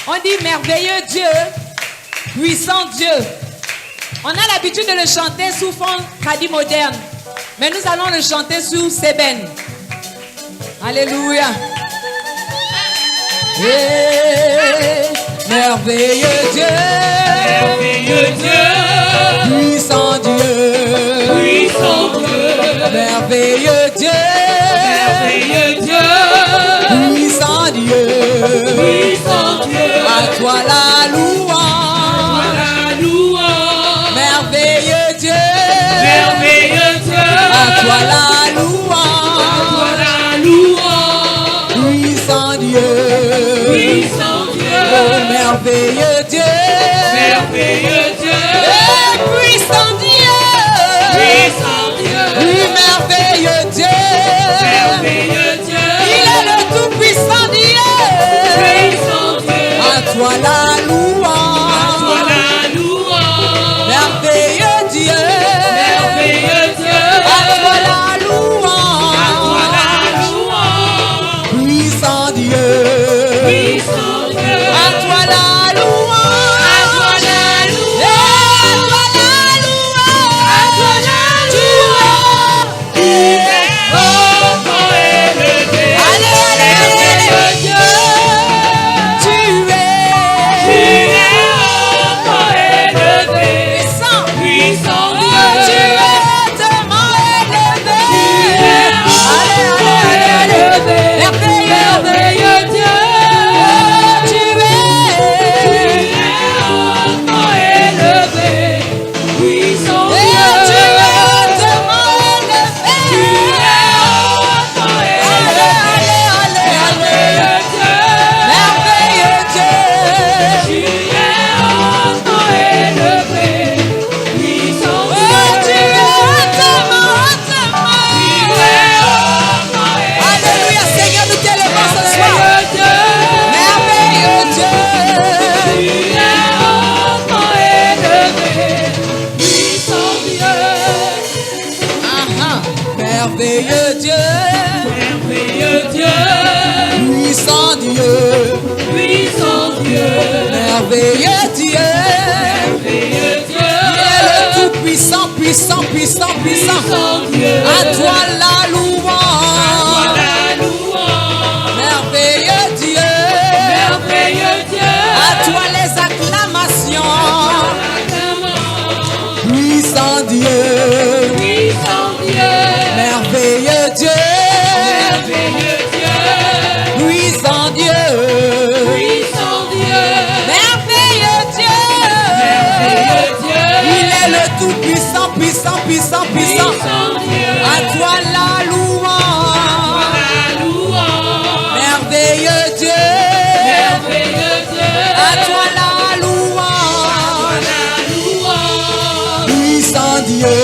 On dit merveilleux Dieu, puissant Dieu. On a l'habitude de le chanter sous fond tradit moderne. Mais nous allons le chanter sous Seben. Alléluia. Merveilleux Dieu, puissant Dieu, merveilleux Dieu, puissant Dieu, à toi la louange, merveilleux Dieu, à toi la louange, puissant Dieu, oh merveilleux Dieu, puissant Dieu, oui merveilleux Dieu, il est le tout puissant Dieu, à toi la louange, merveilleux Dieu, à toi la louange, puissant Dieu, à toi la louange, merveilleux Dieu, puissant Dieu, merveilleux Dieu, il est le tout puissant, puissant, puissant, puissant, à toi la louange, merveilleux Dieu, à toi les acclamations, puissant Dieu, merveilleux Dieu, puissant Dieu, merveilleux Dieu, il est le tout puissant, puissant, puissant, puissant, à toi la louange, merveilleux Dieu, à toi la louange, puissant Dieu.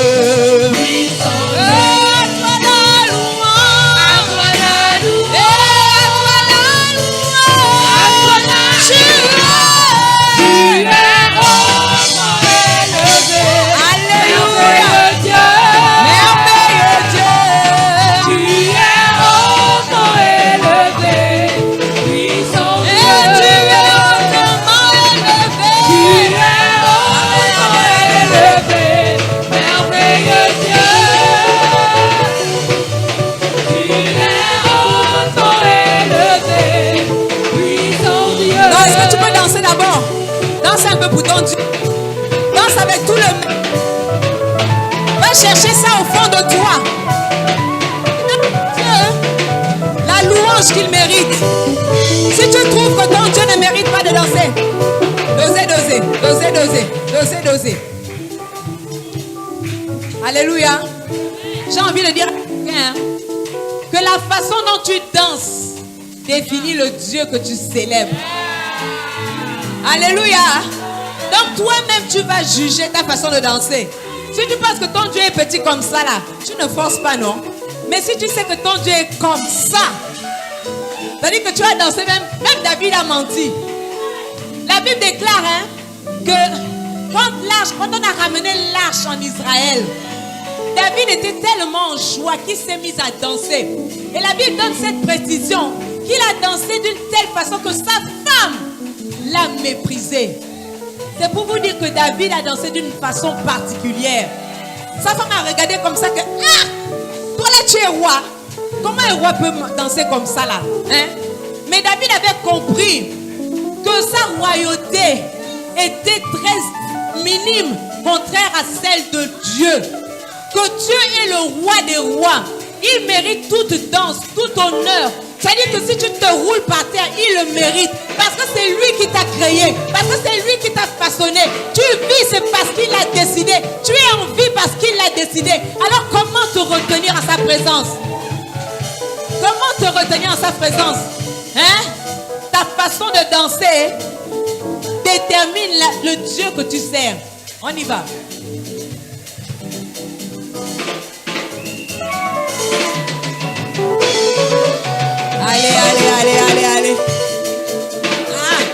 Chercher ça au fond de toi. La louange qu'il mérite. Si tu trouves que ton Dieu ne mérite pas de danser, doser. Alléluia. J'ai envie de dire que la façon dont tu danses définit le Dieu que tu célèbres. Alléluia. Donc toi-même tu vas juger ta façon de danser. Si tu penses que ton Dieu est petit comme ça là, tu ne forces pas, non? Mais si tu sais que ton Dieu est comme ça, c'est-à-dire que tu as dansé, même David a menti. La Bible déclare que quand on a ramené l'arche en Israël, David était tellement en joie qu'il s'est mis à danser. Et la Bible donne cette précision qu'il a dansé d'une telle façon que sa femme l'a méprisé. C'est pour vous dire que David a dansé d'une façon particulière. Sa femme a regardé comme ça que, ah, toi là tu es roi. Comment un roi peut danser comme ça là, hein? Mais David avait compris que sa royauté était très minime, contraire à celle de Dieu. Que Dieu est le roi des rois. Il mérite toute danse, tout honneur. C'est-à-dire que si tu te roules par terre, il le mérite. Parce que c'est lui qui t'a créé. Parce que c'est lui qui t'a façonné. Tu vis, c'est parce qu'il l'a décidé. Tu es en vie parce qu'il l'a décidé. Alors comment te retenir à sa présence? Comment te retenir à sa présence? Hein? Ta façon de danser détermine le Dieu que tu sers. On y va. Allez, allez, allez, allez, allez. Aïe,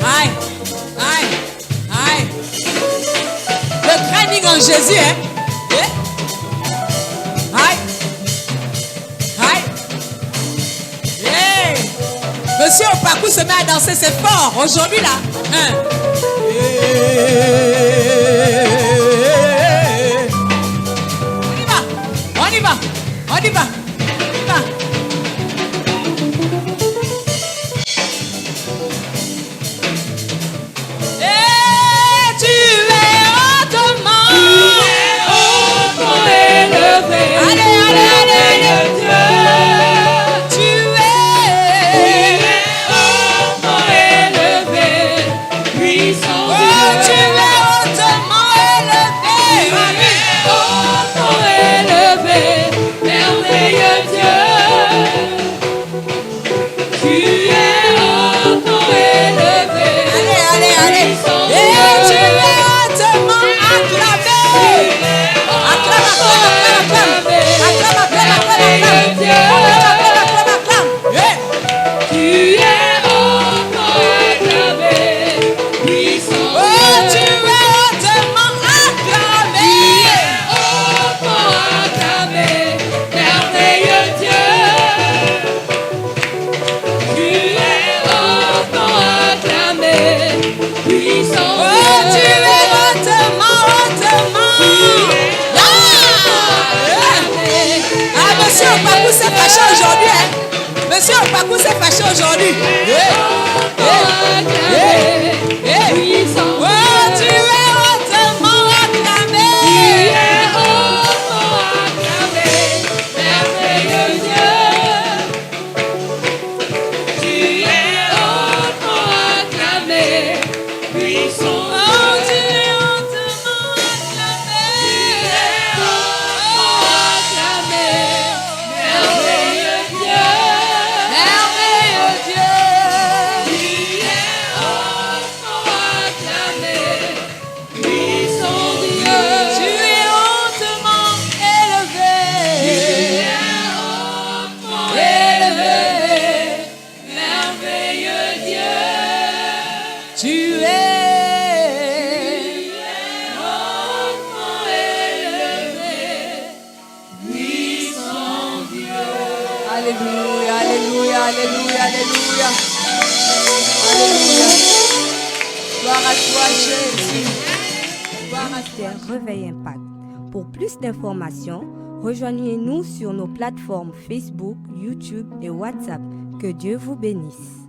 aïe, aïe, aïe. Le training en Jésus, hein? Aïe, aïe. Hey. Monsieur au parcours se met à danser, c'est fort. Aujourd'hui, là. Hein? On y va, on y va, on y va, on y va. Monsieur au parcours s'est fâché aujourd'hui. Oh, tu es hautement acclamé. Tu es hautement acclamé, merveilleux Dieu. Tu es hautement acclamé, puissant Dieu. Oh, tu es hautement acclamé. Tu es hautement acclamé, merveilleux Dieu. Alléluia, alléluia, alléluia, alléluia. Alléluia. Gloire à toi, Jésus. Gloire à toi. Réveil Impact. Pour plus d'informations, rejoignez-nous sur nos plateformes Facebook, YouTube et WhatsApp. Que Dieu vous bénisse.